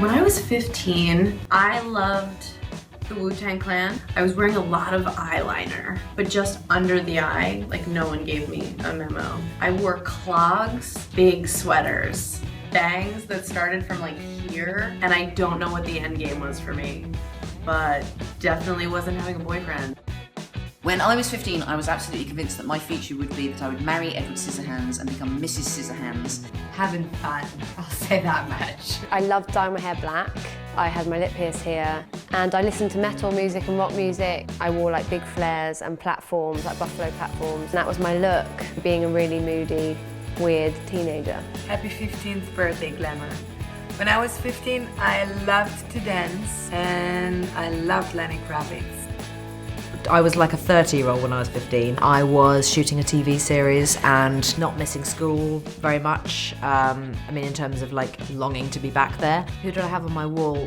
When I was 15, I loved the Wu-Tang Clan. I was wearing a lot of eyeliner, but just under the eye, like no one gave me a memo. I wore clogs, big sweaters, bangs that started from like here, and I don't know what the end game was for me, but definitely wasn't having a boyfriend. When I was 15, I was absolutely convinced that my future would be that I would marry Edward Scissorhands and become Mrs. Scissorhands. Having fun, I'll say that much. I loved dyeing my hair black. I had my lip pierced here, and I listened to metal music and rock music. I wore like big flares and platforms, like buffalo platforms, and that was my look, being a really moody, weird teenager. Happy 15th birthday, Glamour. When I was 15, I loved to dance, and I loved Lenny Kravitz. I was like a 30-year-old when I was 15. I was shooting a TV series and not missing school very much. I mean, in terms of like longing to be back there. Who did I have on my wall?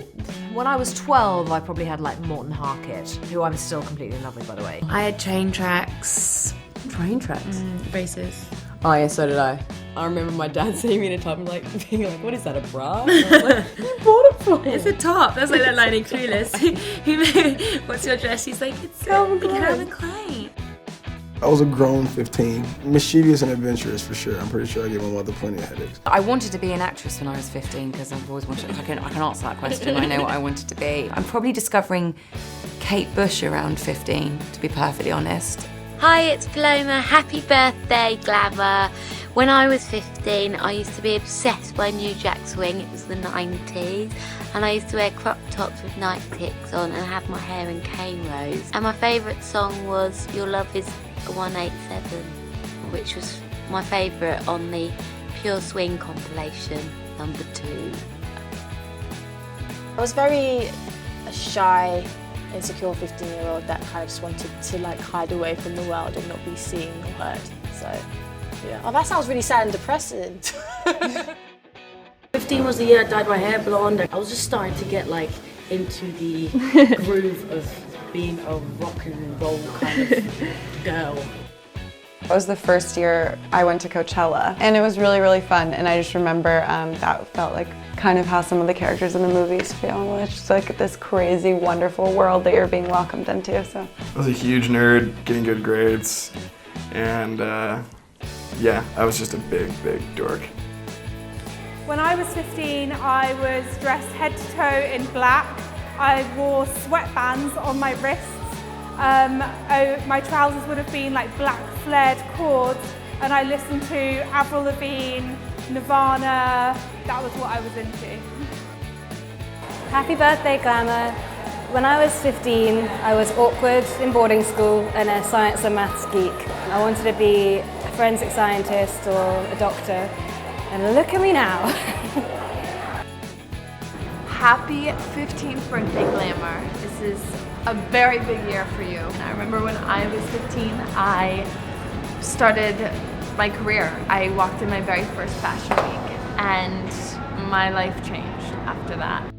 When I was 12, I probably had like Morton Harkett, who I'm still completely in love with, by the way. I had train tracks. Train tracks? Braces. Oh yeah, so did I. I remember my dad seeing me in a top and like being like, what is that, a bra? And I was like, you bought it for? It's a top. That's like that line in Clueless. What's your dress? She's like, it's Calvin Klein. I was a grown 15, mischievous and adventurous for sure. I'm pretty sure I gave my mother plenty of headaches. I wanted to be an actress when I was 15 because I've always wanted, I can answer that question, I know what I wanted to be. I'm probably discovering Kate Bush around 15, to be perfectly honest. Hi, it's Paloma. Happy birthday, Glamour. When I was 15, I used to be obsessed by New Jack Swing. It was the 90s. And I used to wear crop tops with night ticks on and have my hair in cane rows. And my favourite song was Your Love Is a 187, which was my favourite on the Pure Swing compilation, #2. I was very shy, insecure 15-year-old that kind of just wanted to like hide away from the world and not be seen or heard. So, yeah. Oh, that sounds really sad and depressing. 15 was the year I dyed my hair blonde. I was just starting to get like into the groove of being a rock and roll kind of girl. It was the first year I went to Coachella, and it was really, really fun. And I just remember that felt like kind of how some of the characters in the movies feel. It's just like this crazy, wonderful world that you're being welcomed into. So I was a huge nerd, getting good grades, and yeah, I was just a big, big dork. When I was 15, I was dressed head to toe in black. I wore sweatbands on my wrists. My trousers would have been like black flared cords, and I listened to Avril Lavigne, Nirvana. That was what I was into. Happy birthday, Glamour. When I was 15, I was awkward in boarding school and a science and maths geek. I wanted to be a forensic scientist or a doctor, and look at me now. Happy 15th birthday, Glamour. This is a very big year for you. And I remember when I was 15, I started my career. I walked in my very first fashion week, and my life changed after that.